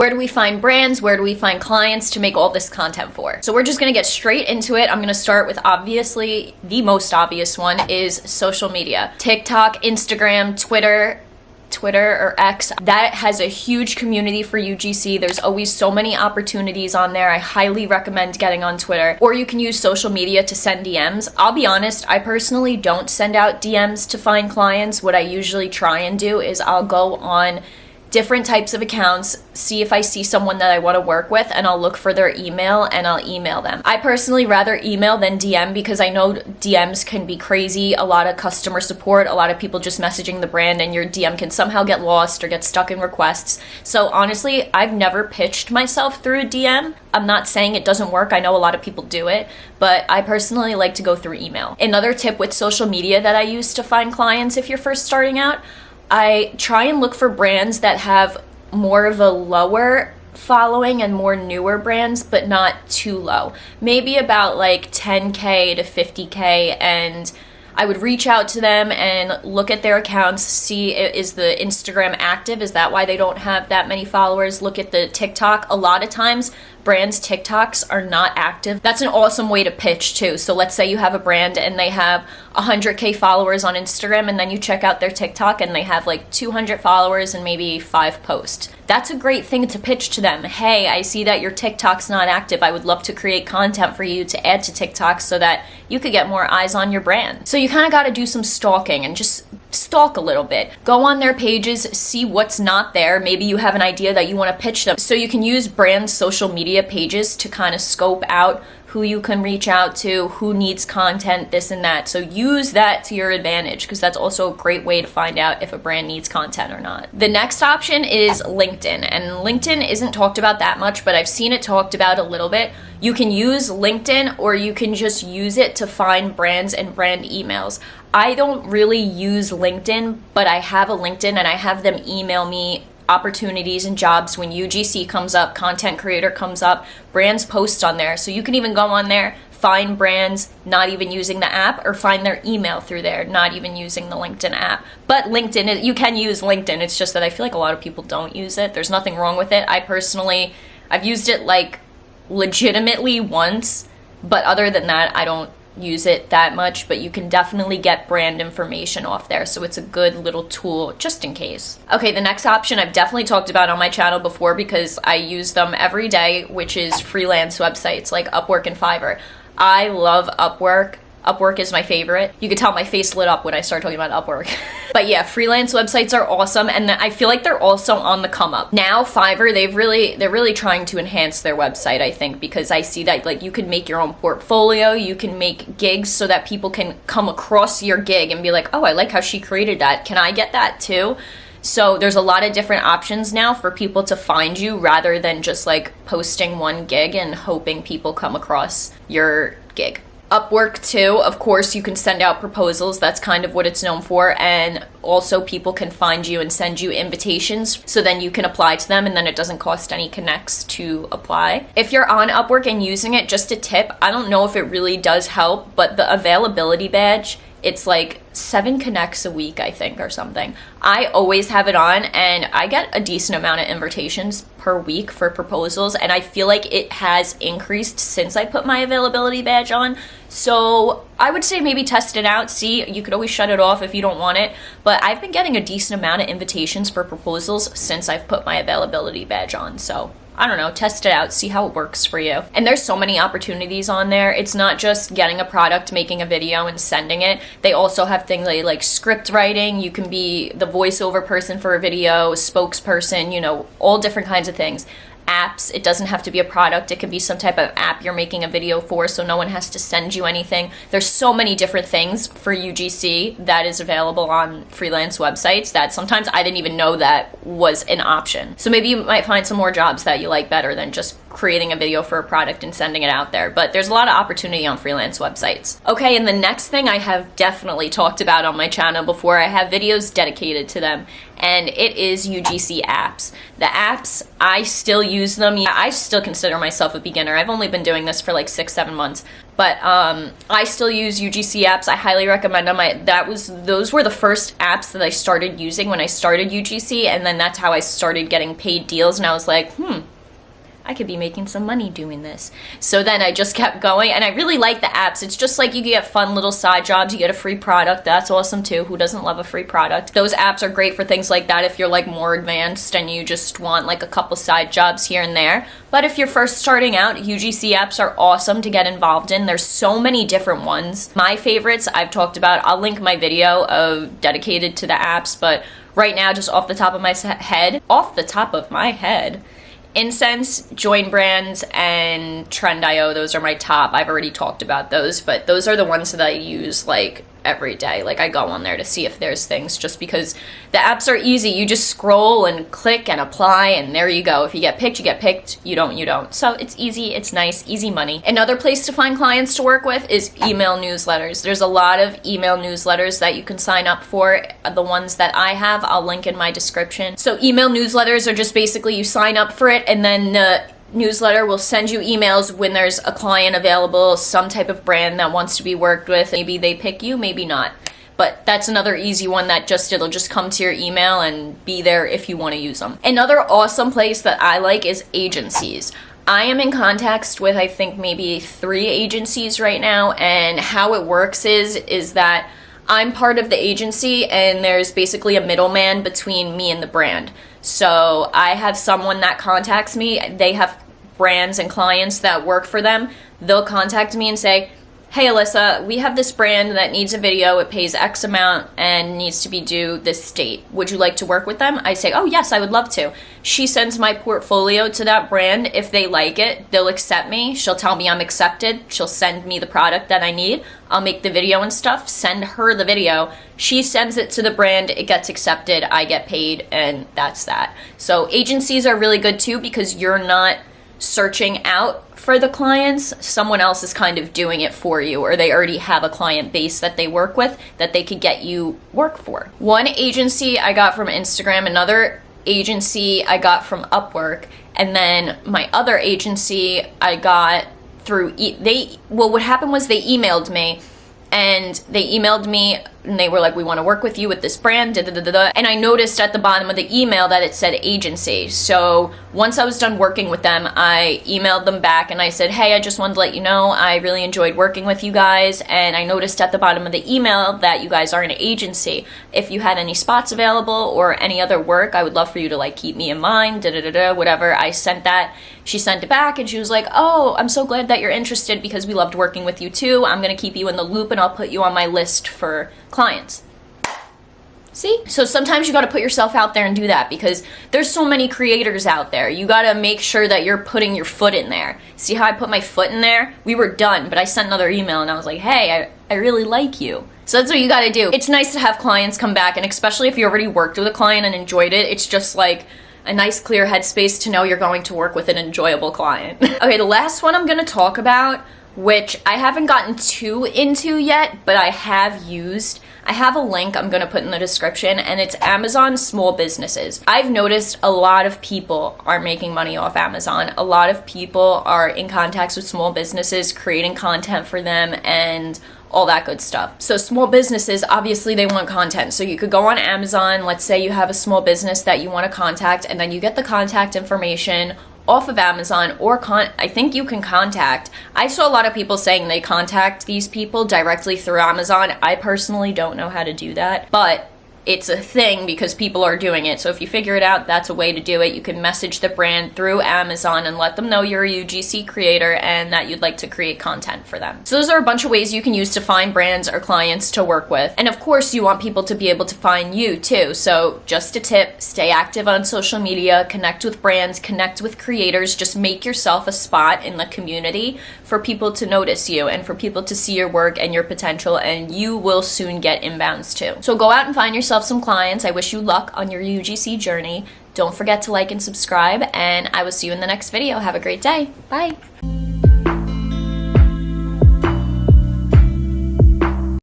Where do we find brands? Where do we find clients to make all this content for? So we're just gonna get straight into it. I'm gonna start with obviously the most obvious one is social media. TikTok, Instagram, Twitter or X, that has a huge community for UGC. There's always so many opportunities on there. I highly recommend getting on Twitter, or you can use social media to send DMs. I'll be honest, I personally don't send out DMs to find clients. What I usually try and do is I'll go on different types of accounts, see if I see someone that I want to work with, and I'll look for their email and I'll email them. I personally rather email than DM because I know DMs can be crazy, a lot of customer support, a lot of people just messaging the brand, and your DM can somehow get lost or get stuck in requests. So honestly, I've never pitched myself through a DM. I'm not saying it doesn't work. I know a lot of people do it, but I personally like to go through email. Another tip with social media that I use to find clients if you're first starting out, I try and look for brands that have more of a lower following and more newer brands, but not too low. Maybe about like 10K to 50K, and I would reach out to them and look at their accounts, see is the Instagram active, is that why they don't have that many followers? Look at the TikTok. A lot of times brands' TikToks are not active. That's an awesome way to pitch too. So let's say you have a brand and they have 100K followers on Instagram, and then you check out their TikTok and they have like 200 followers and maybe 5 posts. That's a great thing to pitch to them. Hey, I see that your TikTok's not active. I would love to create content for you to add to TikTok so that you could get more eyes on your brand. So you kind of got to do some stalking and just stalk a little bit. Go on their pages, see what's not there. Maybe you have an idea that you want to pitch them. So you can use brand social media pages to kind of scope out who you can reach out to, who needs content, this and that. So use that to your advantage, because that's also a great way to find out if a brand needs content or not. The next option is LinkedIn, and LinkedIn isn't talked about that much, but I've seen it talked about a little bit. You can use LinkedIn, or you can just use it to find brands and brand emails. I don't really use LinkedIn, but I have a LinkedIn and I have them email me opportunities and jobs when UGC comes up, content creator comes up, brands post on there. So you can even go on there, find brands not even using the app, or find their email through there, not even using the LinkedIn app. But LinkedIn, you can use LinkedIn. It's just that I feel like a lot of people don't use it. There's nothing wrong with it. I've used it like legitimately once, but other than that, I don't use it that much. But you can definitely get brand information off there, so it's a good little tool just in case. Okay, the next option I've definitely talked about on my channel before because I use them every day, which is freelance websites like Upwork and Fiverr. I love Upwork. Upwork is my favorite. You could tell my face lit up when I start talking about Upwork. But yeah, freelance websites are awesome, and I feel like they're also on the come up. Now Fiverr, they're really trying to enhance their website, I think, because I see that like you can make your own portfolio, you can make gigs so that people can come across your gig and be like, "Oh, I like how she created that. Can I get that too?" So there's a lot of different options now for people to find you, rather than just like posting one gig and hoping people come across your gig. Upwork too, of course, you can send out proposals. That's kind of what it's known for. And also people can find you and send you invitations, so then you can apply to them, and then it doesn't cost any connects to apply. If you're on Upwork and using it, just a tip, I don't know if it really does help, but the availability badge, it's like 7 connects a week, I think, or something. I always have it on, and I get a decent amount of invitations per week for proposals, and I feel like it has increased since I put my availability badge on. So I would say maybe test it out. See, you could always shut it off if you don't want it, but I've been getting a decent amount of invitations for proposals since I've put my availability badge on. So I don't know, test it out, see how it works for you. And there's so many opportunities on there. It's not just getting a product, making a video and sending it. They also have things like script writing. You can be the voiceover person for a video, spokesperson, you know, all different kinds of things. Apps, it doesn't have to be a product, it could be some type of app you're making a video for, so no one has to send you anything. There's so many different things for UGC that is available on freelance websites that sometimes I didn't even know that was an option. So maybe you might find some more jobs that you like better than just creating a video for a product and sending it out there. But there's a lot of opportunity on freelance websites. Okay, and the next thing I have definitely talked about on my channel before, I have videos dedicated to them, and it is UGC Apps. The apps, I still use them. I still consider myself a beginner. I've only been doing this for like 6-7 months. But I still use UGC Apps. I highly recommend them. Those were the first apps that I started using when I started UGC, and then that's how I started getting paid deals, and I was like, I could be making some money doing this. So then I just kept going, and I really like the apps. It's just like you get fun little side jobs, you get a free product. That's awesome too. Who doesn't love a free product? Those apps are great for things like that if you're like more advanced and you just want like a couple side jobs here and there. But if you're first starting out, UGC apps are awesome to get involved in. There's so many different ones. My favorites I've talked about. I'll link my video dedicated to the apps, but right now, just off the top of my head, Incense, Join Brands, and Trend.io, those are my top. I've already talked about those, but those are the ones that I use like every day. Like I go on there to see if there's things, just because the apps are easy. You just scroll and click and apply, and there you go. If you get picked, you get picked. You don't, you don't. So it's easy, it's nice, easy money. Another place to find clients to work with is email newsletters. There's a lot of email newsletters that you can sign up for. The ones that I have, I'll link in my description. So email newsletters are just basically you sign up for it, and then the newsletter will send you emails when there's a client available, some type of brand that wants to be worked with. Maybe they pick you, maybe not. But that's another easy one that it'll just come to your email and be there if you want to use them. Another awesome place that I like is agencies. I am in contact with, I think, maybe 3 agencies right now, and how it works is that I'm part of the agency, and there's basically a middleman between me and the brand. So I have someone that contacts me. They have brands and clients that work for them. They'll contact me and say, hey Alyssa, we have this brand that needs a video, it pays X amount and needs to be due this date. Would you like to work with them? I say, oh yes, I would love to. She sends my portfolio to that brand. If they like it, they'll accept me. She'll tell me I'm accepted. She'll send me the product that I need. I'll make the video and stuff, send her the video. She sends it to the brand, it gets accepted, I get paid, and that's that. So agencies are really good too, because you're not searching out for the clients. Someone else is kind of doing it for you, or they already have a client base that they work with that they could get you work for. One agency I got from Instagram, another agency I got from Upwork, and then my other agency I got through what happened was they emailed me, and they were like, we want to work with you with this brand, and I noticed at the bottom of the email that it said agency. So once I was done working with them, I emailed them back and I said, hey, I just wanted to let you know I really enjoyed working with you guys, and I noticed at the bottom of the email that you guys are an agency. If you had any spots available or any other work, I would love for you to like keep me in mind, whatever. I sent that. She sent it back and she was like, oh, I'm so glad that you're interested because we loved working with you too. I'm going to keep you in the loop and I'll put you on my list for clients. See? So sometimes you got to put yourself out there and do that, because there's so many creators out there. You got to make sure that you're putting your foot in there. See how I put my foot in there? We were done, but I sent another email and I was like, hey, I really like you. So that's what you got to do. It's nice to have clients come back, and especially if you already worked with a client and enjoyed it, it's just like a nice clear headspace to know you're going to work with an enjoyable client. Okay, the last one I'm going to talk about, which I haven't gotten too into yet, but I have used. I have a link I'm going to put in the description, and it's Amazon Small Businesses. I've noticed a lot of people are making money off Amazon. A lot of people are in contacts with small businesses, creating content for them, and all that good stuff. So small businesses, obviously they want content. So you could go on Amazon, let's say you have a small business that you want to contact, and then you get the contact information off of Amazon, or I think you can contact. I saw a lot of people saying they contact these people directly through Amazon. I personally don't know how to do that, but it's a thing because people are doing it. So if you figure it out, that's a way to do it. You can message the brand through Amazon and let them know you're a UGC creator and that you'd like to create content for them. So those are a bunch of ways you can use to find brands or clients to work with. And of course, you want people to be able to find you too. So just a tip, stay active on social media, connect with brands, connect with creators, just make yourself a spot in the community for people to notice you and for people to see your work and your potential, and you will soon get inbounds too. So go out and find yourself yourself some clients. I wish you luck on your UGC journey. Don't forget to like and subscribe, and I will see you in the next video. Have a great day. Bye.